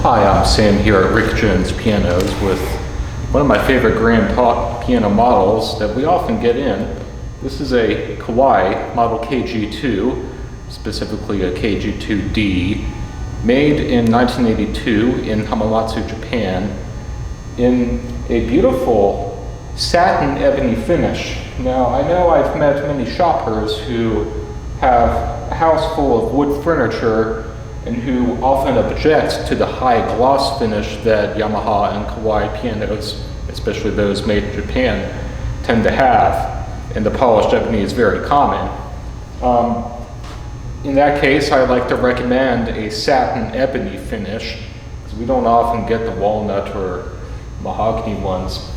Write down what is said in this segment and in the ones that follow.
Hi, I'm Sam here at Rick Jones Pianos with one of my favorite grand piano models that we often get in. This is a Kawai model KG-2, specifically a KG-2D, made in 1982 in Hamamatsu, Japan, in a beautiful satin ebony finish. Now, I know I've met many shoppers who have a house full of wood furniture and who often object to the high gloss finish that Yamaha and Kawai pianos, especially those made in Japan, tend to have, and the polished ebony is very common. In that case, I like to recommend a satin ebony finish, because we don't often get the walnut or mahogany ones.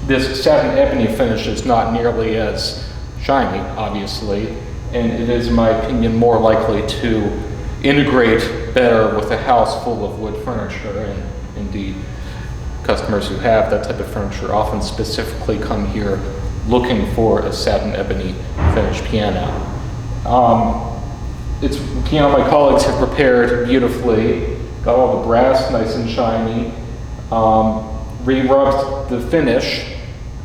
This satin ebony finish is not nearly as shiny, obviously, and it is, in my opinion, more likely to integrate better with a house full of wood furniture, and indeed customers who have that type of furniture often specifically come here looking for a satin ebony finished piano. It's a piano my colleagues have prepared beautifully, got all the brass nice and shiny, re-rubbed the finish,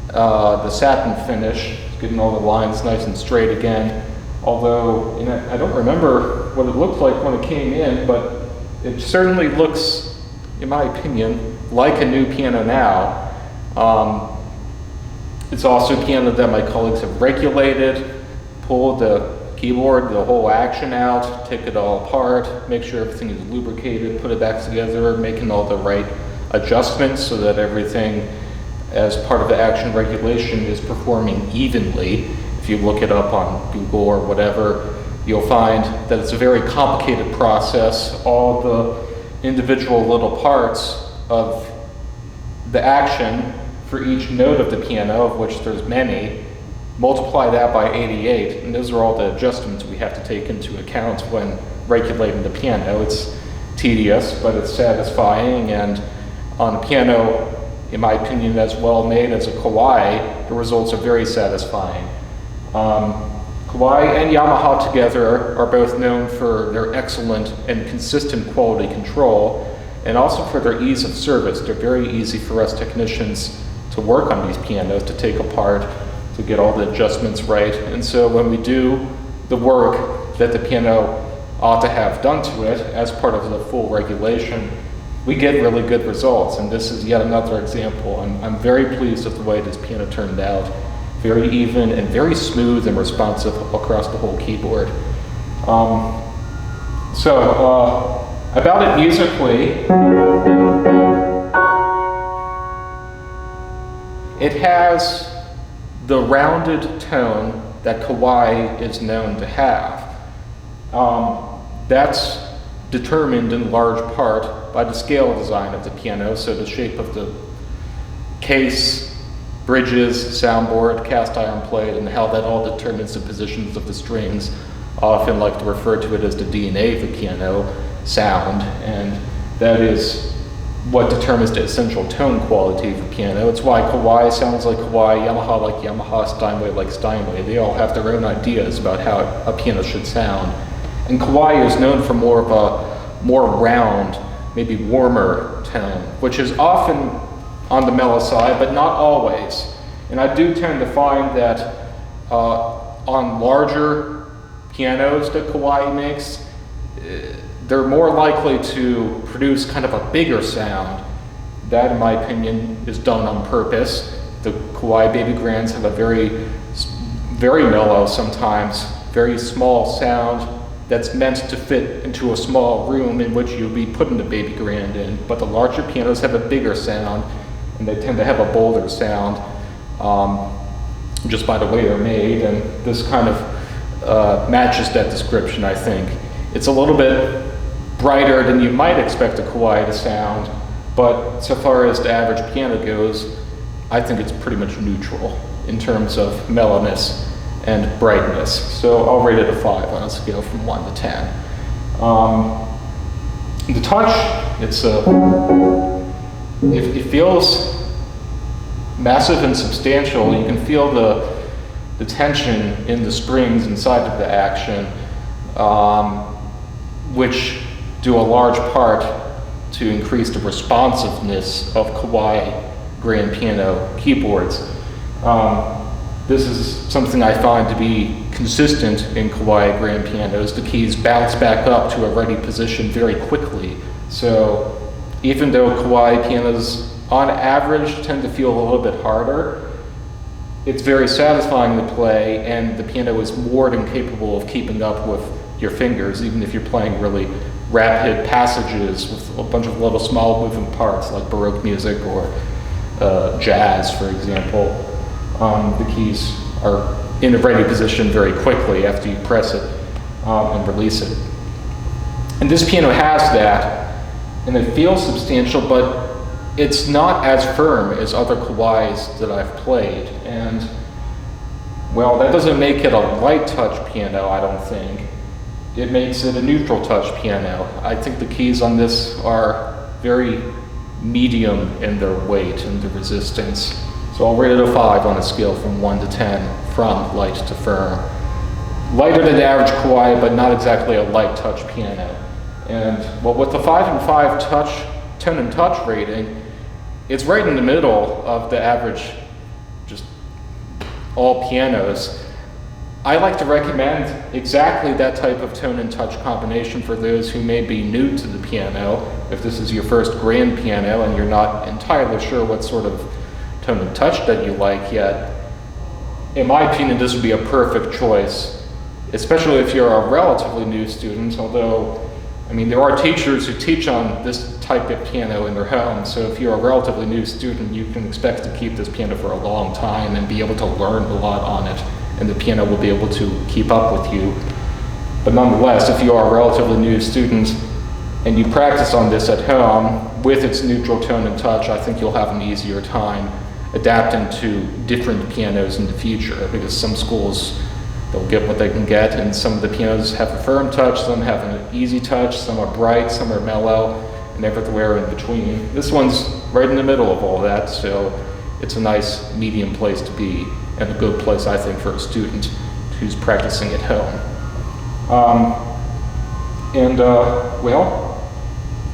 the satin finish, getting all the lines nice and straight again. Although, I don't remember what it looked like when it came in, but it certainly looks, in my opinion, like a new piano now. It's also a piano that my colleagues have regulated, pulled the keyboard, the whole action out, take it all apart, make sure everything is lubricated, put it back together, making all the right adjustments so that everything as part of the action regulation is performing evenly. If you look it up on Google or whatever, you'll find that it's a very complicated process. All the individual little parts of the action for each note of the piano, of which there's many, multiply that by 88, and those are all the adjustments we have to take into account when regulating the piano. It's tedious, but it's satisfying, and on a piano, in my opinion, as well made as a Kawai, the results are very satisfying. Kawai and Yamaha together are both known for their excellent and consistent quality control, and also for their ease of service. They're very easy for us technicians to work on these pianos, to take apart, to get all the adjustments right. And so when we do the work that the piano ought to have done to it as part of the full regulation, we get really good results. And this is yet another example. I'm very pleased with the way this piano turned out. Very even and very smooth and responsive across the whole keyboard. About it musically, it has the rounded tone that Kawai is known to have. That's determined in large part by the scale design of the piano, so the shape of the case, bridges, soundboard, cast iron plate, and how that all determines the positions of the strings. I often like to refer to it as the DNA of the piano, sound, and that is what determines the essential tone quality of the piano. It's why Kawai sounds like Kawai, Yamaha like Yamaha, Steinway like Steinway. They all have their own ideas about how a piano should sound. And Kawai is known for more of a more round, maybe warmer tone, which is often on the mellow side, but not always. And I do tend to find that on larger pianos that Kawai makes, they're more likely to produce kind of a bigger sound. That, in my opinion, is done on purpose. The Kawai baby grands have a very mellow, sometimes very small sound that's meant to fit into a small room in which you'll be putting the baby grand in. But the larger pianos have a bigger sound, and they tend to have a bolder sound just by the way they're made, and this kind of matches that description, I think. It's a little bit brighter than you might expect a Kawai to sound, but so far as the average piano goes, I think it's pretty much neutral in terms of mellowness and brightness. So I'll rate it a 5 on a scale from 1 to 10. The touch, it feels massive and substantial. You can feel the tension in the strings inside of the action, which do a large part to increase the responsiveness of Kawai grand piano keyboards. This is something I find to be consistent in Kawai grand pianos. The keys bounce back up to a ready position very quickly. So even though Kawai pianos on average tend to feel a little bit harder, it's very satisfying to play, and the piano is more than capable of keeping up with your fingers, even if you're playing really rapid passages with a bunch of little small moving parts like Baroque music or jazz, for example. The keys are in a ready position very quickly after you press it and release it. And this piano has that, and it feels substantial, but it's not as firm as other Kawais that I've played. And, well, that doesn't make it a light touch piano, I don't think. It makes it a neutral touch piano. I think the keys on this are very medium in their weight and their resistance. So I'll rate it a 5 on a scale from 1 to 10, from light to firm. Lighter than the average Kawai, but not exactly a light touch piano. And, well, with the 5 and 5 tone and touch rating, it's right in the middle of the average, just all pianos. I like to recommend exactly that type of tone and touch combination for those who may be new to the piano. If this is your first grand piano and you're not entirely sure what sort of tone and touch that you like yet, in my opinion, this would be a perfect choice, especially if you're a relatively new student, although, I mean, there are teachers who teach on this type of piano in their home, so if you're a relatively new student, you can expect to keep this piano for a long time and be able to learn a lot on it, and the piano will be able to keep up with you. But nonetheless, if you are a relatively new student and you practice on this at home with its neutral tone and touch, I think you'll have an easier time adapting to different pianos in the future, because some schools, they'll get what they can get, and some of the pianos have a firm touch, some have an easy touch, some are bright, some are mellow, and everywhere in between. This one's right in the middle of all that, so it's a nice medium place to be, and a good place, I think, for a student who's practicing at home. Well,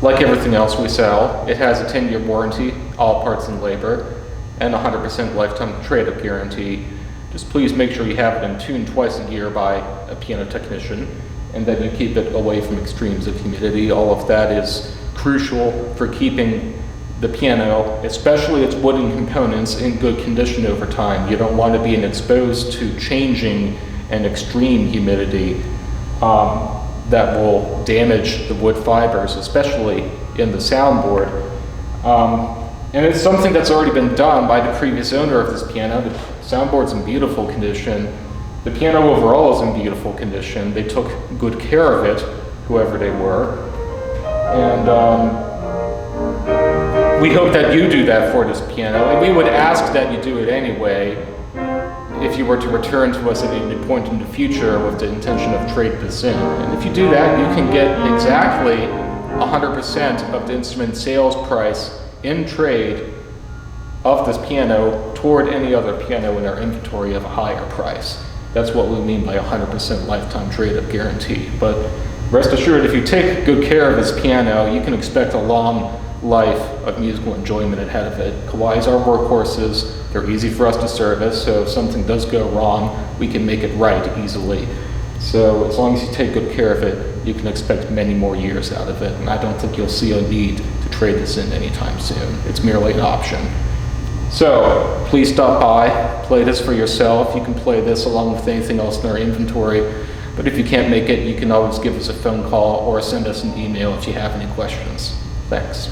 like everything else we sell, it has a 10-year warranty, all parts and labor, and a 100% lifetime trade-up guarantee. Just please make sure you have it in tune twice a year by a piano technician, and that you keep it away from extremes of humidity. All of that is crucial for keeping the piano, especially its wooden components, in good condition over time. You don't want to be exposed to changing and extreme humidity that will damage the wood fibers, especially in the soundboard. And it's something that's already been done by the previous owner of this piano. The soundboard's in beautiful condition. The piano overall is in beautiful condition. They took good care of it, whoever they were. And we hope that you do that for this piano. And we would ask that you do it anyway if you were to return to us at any point in the future with the intention of trading this in. And if you do that, you can get exactly 100% of the instrument sales price in trade of this piano toward any other piano in our inventory of a higher price. That's what we mean by 100% lifetime trade-up guarantee. But rest assured, if you take good care of this piano, you can expect a long life of musical enjoyment ahead of it. Kawais are workhorses. They're easy for us to service, so if something does go wrong, we can make it right easily. So as long as you take good care of it, you can expect many more years out of it, and I don't think you'll see a need to trade this in anytime soon. It's merely an option. So please stop by, play this for yourself. You can play this along with anything else in our inventory, but if you can't make it, you can always give us a phone call or send us an email if you have any questions. Thanks.